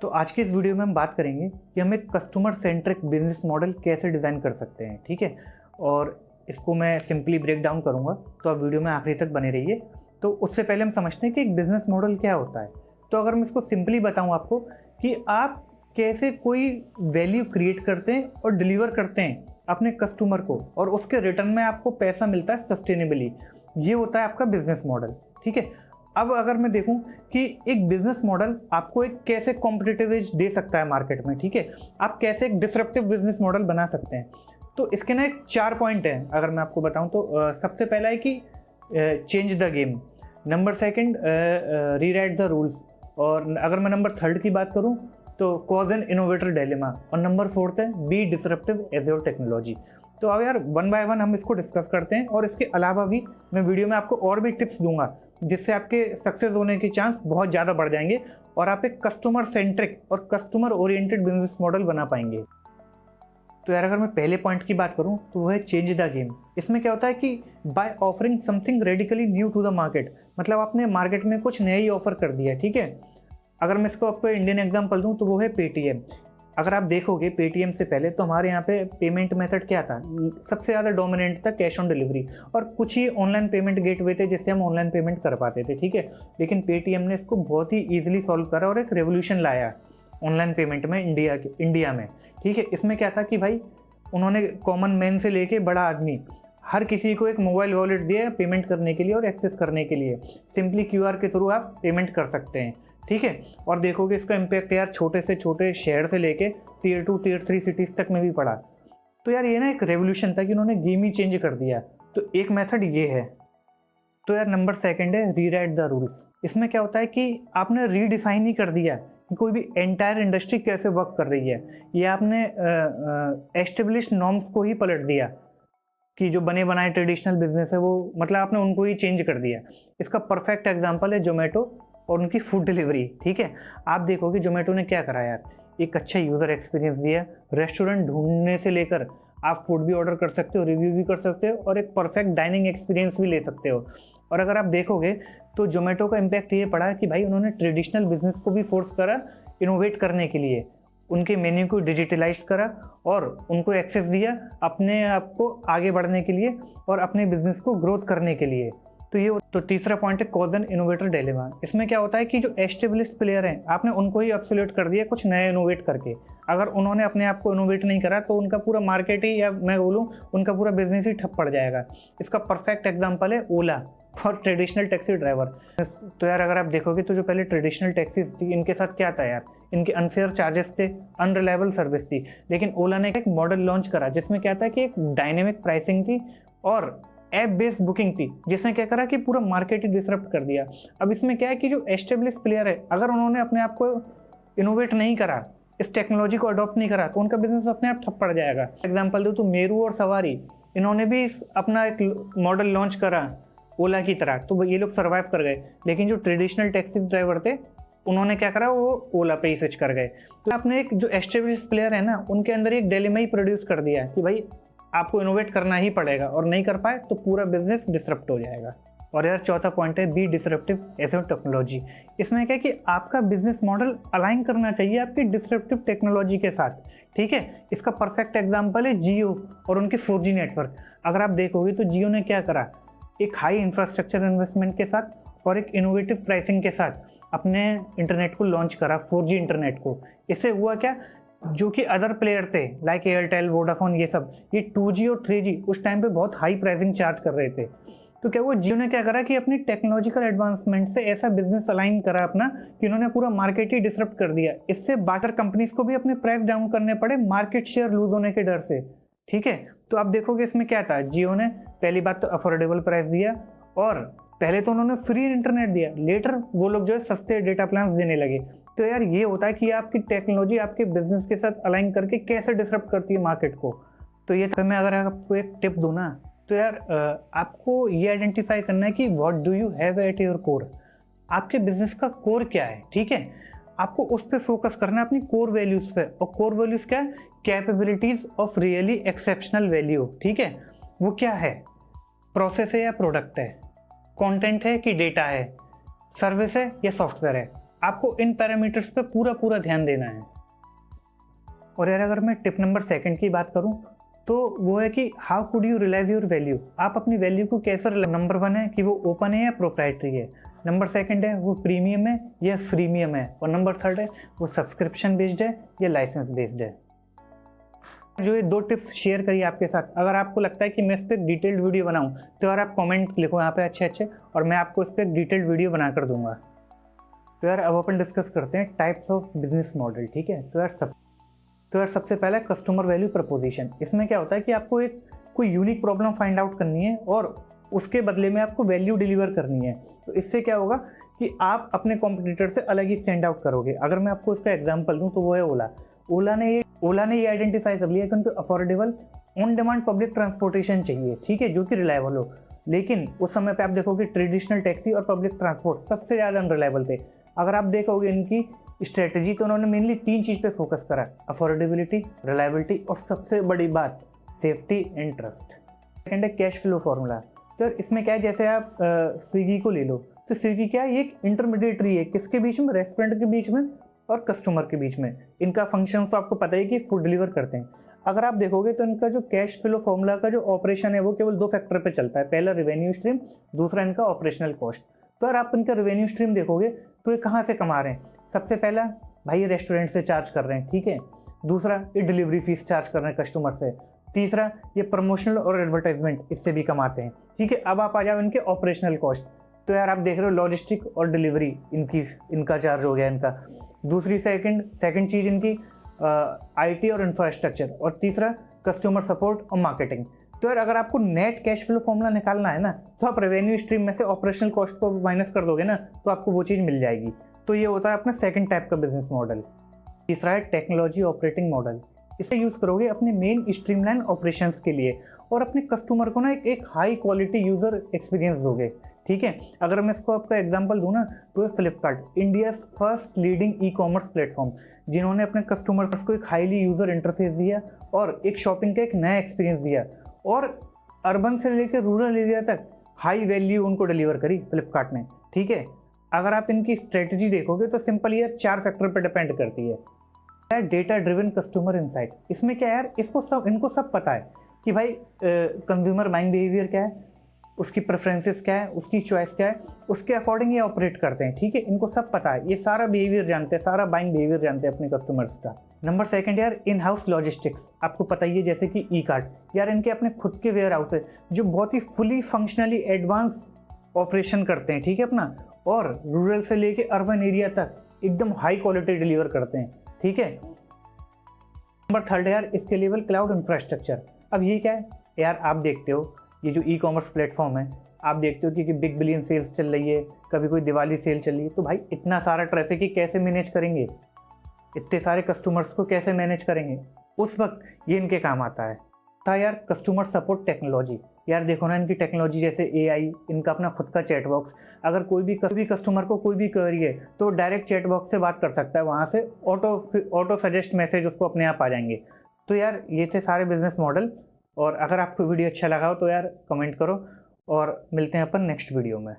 तो आज के इस वीडियो में हम बात करेंगे कि हम एक कस्टमर सेंट्रिक बिजनेस मॉडल कैसे डिज़ाइन कर सकते हैं, ठीक है। और इसको मैं सिंपली ब्रेक डाउन करूँगा, तो आप वीडियो में आखिरी तक बने रहिए। तो उससे पहले हम समझते हैं कि एक बिज़नेस मॉडल क्या होता है। तो अगर मैं इसको सिंपली बताऊँ आपको कि आप कैसे कोई वैल्यू क्रिएट करते हैं और डिलीवर करते हैं अपने कस्टमर को, और उसके रिटर्न में आपको पैसा मिलता है सस्टेनेबली, ये होता है आपका बिजनेस मॉडल, ठीक है। अब अगर मैं देखूं कि एक बिजनेस मॉडल आपको एक कैसे कॉम्पिटिटिव एज दे सकता है मार्केट में, ठीक है, आप कैसे एक डिसरप्टिव बिजनेस मॉडल बना सकते हैं, तो इसके ना एक 4 पॉइंट हैं। अगर मैं आपको बताऊं तो सबसे पहला है कि change the game, number second rewrite the rules, और अगर मैं नंबर थर्ड की बात करूं तो कॉज एन इनोवेटर डायलेमा, और नंबर फोर्थ है be disruptive as your technology. तो अब यार वन बाय वन हम इसको डिस्कस करते हैं, और इसके अलावा भी मैं वीडियो में आपको और भी टिप्स दूंगा जिससे आपके सक्सेस होने के चांस बहुत ज़्यादा बढ़ जाएंगे और आप एक कस्टमर सेंट्रिक और कस्टमर ओरिएंटेड बिजनेस मॉडल बना पाएंगे। तो यार अगर मैं पहले पॉइंट की बात करूं तो वो है चेंज द गेम। इसमें क्या होता है कि by offering something radically new to the market, मतलब आपने मार्केट में कुछ नया ही ऑफर कर दिया, ठीक है। अगर मैं इसको आपको इंडियन एग्जांपल दूं तो वो है पेटीएम। अगर आप देखोगे पेटीएम से पहले तो हमारे यहाँ पे पेमेंट मेथड क्या था, सबसे ज़्यादा डोमिनेंट था कैश ऑन डिलीवरी, और कुछ ही ऑनलाइन पेमेंट गेटवे थे जिससे हम ऑनलाइन पेमेंट कर पाते थे, ठीक है। लेकिन पेटीएम ने इसको बहुत ही ईजिली सॉल्व करा और एक रेवोल्यूशन लाया ऑनलाइन पेमेंट में इंडिया में, ठीक है। इसमें क्या था कि भाई उन्होंने कॉमन मैन से लेके बड़ा आदमी हर किसी को एक मोबाइल वॉलेट दिया पेमेंट करने के लिए और एक्सेस करने के लिए। सिंपली क्यूआर के थ्रू आप पेमेंट कर सकते हैं, ठीक है। और देखोगे इसका इम्पैक्ट यार छोटे से छोटे शहर से लेके टियर 2 टियर 3 सिटीज़ तक में भी पड़ा। तो यार ये ना एक रेवोल्यूशन था कि उन्होंने गेम ही चेंज कर दिया। तो एक मेथड ये है। तो यार नंबर सेकंड है रीराइट द रूल्स। इसमें क्या होता है कि आपने रीडिफाइन ही कर दिया कि कोई भी एंटायर इंडस्ट्री कैसे वर्क कर रही है, ये आपने एस्टेब्लिश्ड नॉर्म्स को ही पलट दिया कि जो बने बनाए ट्रेडिशनल बिजनेस है वो, मतलब आपने उनको ही चेंज कर दिया। इसका परफेक्ट एग्जांपल है जोमेटो और उनकी फूड डिलीवरी, ठीक है। आप देखोगे जोमेटो ने क्या करा यार, एक अच्छा यूज़र एक्सपीरियंस दिया। रेस्टोरेंट ढूंढने से लेकर आप फूड भी ऑर्डर कर सकते हो, रिव्यू भी कर सकते हो, और एक परफेक्ट डाइनिंग एक्सपीरियंस भी ले सकते हो। और अगर आप देखोगे तो जोमेटो का इम्पैक्ट ये पड़ा कि भाई उन्होंने ट्रेडिशनल बिजनेस को भी फोर्स करा इनोवेट करने के लिए, उनके मेन्यू को डिजिटलाइज करा और उनको एक्सेस दिया अपने आप को आगे बढ़ने के लिए और अपने बिजनेस को ग्रोथ करने के लिए। तो तीसरा पॉइंट है कॉज एन इनोवेटर डायलेमा। इसमें क्या होता है कि जो एस्टेब्लिश्ड प्लेयर हैं आपने उनको ही ऑब्सोल्यूट कर दिया कुछ नया इनोवेट करके। अगर उन्होंने अपने आप को इनोवेट नहीं करा तो उनका पूरा मार्केट ही, या मैं बोलूँ उनका पूरा बिजनेस ही ठप पड़ जाएगा। इसका परफेक्ट एग्जाम्पल है ओला और ट्रेडिशनल टैक्सी ड्राइवर। तो यार अगर आप देखोगे तो जो पहले ट्रेडिशनल टैक्सीज थी इनके साथ क्या था यार, इनके अनफेयर चार्जेस थे, अनरिलायबल सर्विस थी। लेकिन ओला ने एक मॉडल लॉन्च करा जिसमें क्या था कि एक डायनेमिक प्राइसिंग थी और ऐप बेस्ड बुकिंग थी, जिसने क्या करा कि पूरा मार्केट ही डिसरप्ट कर दिया। अब इसमें क्या है कि जो एस्टेब्लिश प्लेयर है अगर उन्होंने अपने आप को इनोवेट नहीं करा, इस टेक्नोलॉजी को अडॉप्ट नहीं करा, तो उनका बिजनेस अपने आप ठप पड़ जाएगा। एग्जाम्पल दूँ तो मेरू और सवारी, इन्होंने भी अपना एक मॉडल लॉन्च करा ओला की तरह, तो ये लोग सर्वाइव कर गए। लेकिन जो ट्रेडिशनल टैक्सी ड्राइवर थे उन्होंने क्या करा, वो ओला पे ही स्विच कर गए। तो आपने एक जो एस्टेब्लिश प्लेयर है ना उनके अंदर एक डिलेमा ही प्रोड्यूस कर दिया कि भाई आपको इनोवेट करना ही पड़ेगा, और नहीं कर पाए तो पूरा बिजनेस डिसरप्ट हो जाएगा। और यार चौथा पॉइंट है be disruptive as a technology. इसमें क्या है कि आपका बिजनेस मॉडल अलाइन करना चाहिए आपकी डिसरप्टिव टेक्नोलॉजी के साथ, ठीक है। इसका परफेक्ट एग्जांपल है जियो और उनके 4G नेटवर्क। अगर आप देखोगे तो जियो ने क्या करा, एक हाई इंफ्रास्ट्रक्चर इन्वेस्टमेंट के साथ और एक इनोवेटिव प्राइसिंग के साथ अपने इंटरनेट को लॉन्च करा, 4G इंटरनेट को। इससे हुआ क्या, जो कि अदर प्लेयर थे लाइक एयरटेल, वोडाफोन, ये सब ये 2G और 3G उस टाइम पे बहुत हाई प्राइसिंग चार्ज कर रहे थे। तो क्या वो जियो ने क्या करा कि अपनी टेक्नोलॉजिकल एडवांसमेंट से ऐसा बिजनेस अलाइन करा अपना कि उन्होंने पूरा मार्केट ही डिसरप्ट कर दिया। इससे बाकी कंपनीज को भी अपने प्राइस डाउन करने पड़े मार्केट शेयर लूज होने के डर से, ठीक है। तो आप देखोगे इसमें क्या था, जियो ने पहली बात तो अफोर्डेबल प्राइस दिया, और पहले तो उन्होंने फ्री इंटरनेट दिया, लेटर वो लोग जो है सस्ते डेटा प्लान्स देने लगे। तो यार ये होता है कि आपकी टेक्नोलॉजी आपके बिजनेस के साथ अलाइन करके कैसे डिसरप्ट करती है मार्केट को। तो ये मैं अगर आपको एक टिप दूँ ना, तो यार आपको ये आइडेंटिफाई करना है कि what do you have at your core, आपके बिजनेस का कोर क्या है, ठीक है। आपको उस पर फोकस करना है, अपनी कोर वैल्यूज पे। और कोर वैल्यूज क्या है, capabilities of really exceptional value, ठीक है। वो क्या है, प्रोसेस है या प्रोडक्ट है, कंटेंट है कि डेटा है, सर्विस है या सॉफ्टवेयर है। आपको इन पैरामीटर्स पे पूरा ध्यान देना है। और यार अगर मैं टिप नंबर 2 की बात करूं तो वो है कि how could you realise your value, आप अपनी वैल्यू को कैसे। नंबर 1 है कि वो ओपन है या प्रोप्राइटरी है, नंबर 2 है वो प्रीमियम है या फ्रीमियम है, और नंबर 3 है वो सब्सक्रिप्शन बेस्ड है या लाइसेंस बेस्ड है। जो ये 2 टिप्स शेयर करी आपके साथ, अगर आपको लगता है कि मैं इस पर डिटेल्ड वीडियो बनाऊं तो यार आप कमेंट लिखो यहाँ पे अच्छे और मैं आपको इस पर डिटेल्ड वीडियो बना कर दूंगा। तो यार अब अपन डिस्कस करते हैं टाइप्स ऑफ बिजनेस मॉडल, ठीक है। तो यार सबसे पहला कस्टमर वैल्यू प्रपोजिशन। इसमें क्या होता है कि आपको एक कोई यूनिक प्रॉब्लम फाइंड आउट करनी है और उसके बदले में आपको वैल्यू डिलीवर करनी है। तो इससे क्या होगा कि आप अपने कॉम्पिटिटर से अलग ही स्टैंड आउट करोगे। अगर मैं आपको इसका एग्जांपल दूं तो वो है ओला ने ये आइडेंटिफाई कर लिया कि उनको affordable on demand public transportation चाहिए, ठीक है, जो कि रिलायबल हो। लेकिन उस समय पे आप देखोगे ट्रेडिशनल टैक्सी और पब्लिक ट्रांसपोर्ट सबसे ज़्यादा अनरिलायबल थे। अगर आप देखोगे इनकी स्ट्रेटजी तो उन्होंने मेनली 3 चीज़ पे फोकस करा, अफोर्डेबिलिटी, रिलायबिलिटी और सबसे बड़ी बात सेफ्टी एंड ट्रस्ट। सेकेंड है कैश फ्लो फॉर्मूला। तो इसमें क्या है, जैसे आप स्विगी को ले लो तो स्विगी क्या है, ये एक इंटरमीडिएटरी है किसके बीच में, रेस्टोरेंट के बीच में और कस्टमर के बीच में। इनका फंक्शन तो आपको पता है कि फूड डिलीवर करते हैं। अगर आप देखोगे तो इनका जो कैश फ्लो फॉर्मूला का जो ऑपरेशन है वो केवल 2 फैक्टर पे चलता है, पहला रेवेन्यू स्ट्रीम, दूसरा इनका ऑपरेशनल कॉस्ट। तो अगर आप इनका रेवेन्यू स्ट्रीम देखोगे तो ये कहाँ से कमा रहे हैं, सबसे पहला भाई ये रेस्टोरेंट से चार्ज कर रहे हैं, ठीक है। दूसरा ये डिलीवरी फीस चार्ज कर रहे हैं कस्टमर से। तीसरा ये प्रमोशनल और एडवर्टाइजमेंट इससे भी कमाते हैं, ठीक है। अब आप आ जाओ इनके ऑपरेशनल कॉस्ट। तो यार आप देख रहे हो लॉजिस्टिक और डिलीवरी इनका चार्ज हो गया इनका। दूसरी सेकंड चीज़ इनकी आईटी और इंफ्रास्ट्रक्चर, और तीसरा कस्टमर सपोर्ट और मार्केटिंग। तो यार अगर आपको नेट कैश फ्लो फॉर्मूला निकालना है ना तो आप रेवेन्यू स्ट्रीम में से ऑपरेशनल कॉस्ट को माइनस कर दोगे ना तो आपको वो चीज़ मिल जाएगी। तो ये होता है अपना सेकंड टाइप का बिजनेस मॉडल। तीसरा है टेक्नोलॉजी ऑपरेटिंग मॉडल। इसे यूज़ करोगे अपने मेन स्ट्रीमलाइन ऑपरेशंस के लिए और अपने कस्टमर को ना एक हाई क्वालिटी यूज़र एक्सपीरियंस दोगे, ठीक है। अगर मैं इसको आपका एग्जांपल दूँ ना तो Flipkart, India first leading e commerce platform, जिन्होंने अपने कस्टमर्स को एक हाईली यूज़र इंटरफेस दिया और एक शॉपिंग का एक नया एक्सपीरियंस दिया और अर्बन से लेकर रूरल एरिया तक हाई वैल्यू उनको डिलीवर करी फ्लिपकार्ट ने, ठीक है। अगर आप इनकी स्ट्रेटजी देखोगे तो सिंपल ये 4 फैक्टर पर डिपेंड करती है। डेटा ड्रिवन कस्टमर इनसाइट, इसमें क्या है यार, इनको सब पता है कि भाई कंज्यूमर बाइंग बिहेवियर क्या है, उसकी प्रेफरेंसेस क्या है, उसकी चॉइस क्या है, उसके अकॉर्डिंग ये ऑपरेट करते हैं, ठीक है। इनको सब पता है, ये सारा बिहेवियर जानते हैं, सारा बाइंग बिहेवियर जानते हैं अपने कस्टमर्स का। नंबर 2 यार इन हाउस लॉजिस्टिक्स, आपको पता ही है जैसे कि ई कार्ट, यार इनके अपने खुद के वेयर हाउस है जो बहुत ही फुली फंक्शनली एडवांस ऑपरेशन करते हैं, ठीक है अपना, और रूरल से लेके अर्बन एरिया तक एकदम हाई क्वालिटी डिलीवर करते हैं, ठीक है। नंबर 3 यार इसके लेवल क्लाउड इंफ्रास्ट्रक्चर। अब ये क्या है यार, आप देखते हो ये जो ई कॉमर्स प्लेटफॉर्म है, आप देखते हो कि बिग बिलियन सेल्स चल रही है, कभी कोई दिवाली सेल चल रही है, तो भाई इतना सारा ट्रैफिक ही कैसे मैनेज करेंगे, इतने सारे कस्टमर्स को कैसे मैनेज करेंगे, उस वक्त ये इनके काम आता है। था यार कस्टमर सपोर्ट टेक्नोलॉजी, यार देखो ना इनकी टेक्नोलॉजी जैसे एआई, इनका अपना खुद का चैट बॉक्स, अगर कोई भी कस्टमर को कोई भी क्वेरी है तो डायरेक्ट चैट बॉक्स से बात कर सकता है, वहाँ से ऑटो सजेस्ट मैसेज उसको अपने आप आ जाएंगे। तो यार ये थे सारे बिजनेस मॉडल, और अगर आपको वीडियो अच्छा लगा हो तो यार कमेंट करो और मिलते हैं अपन नेक्स्ट वीडियो में।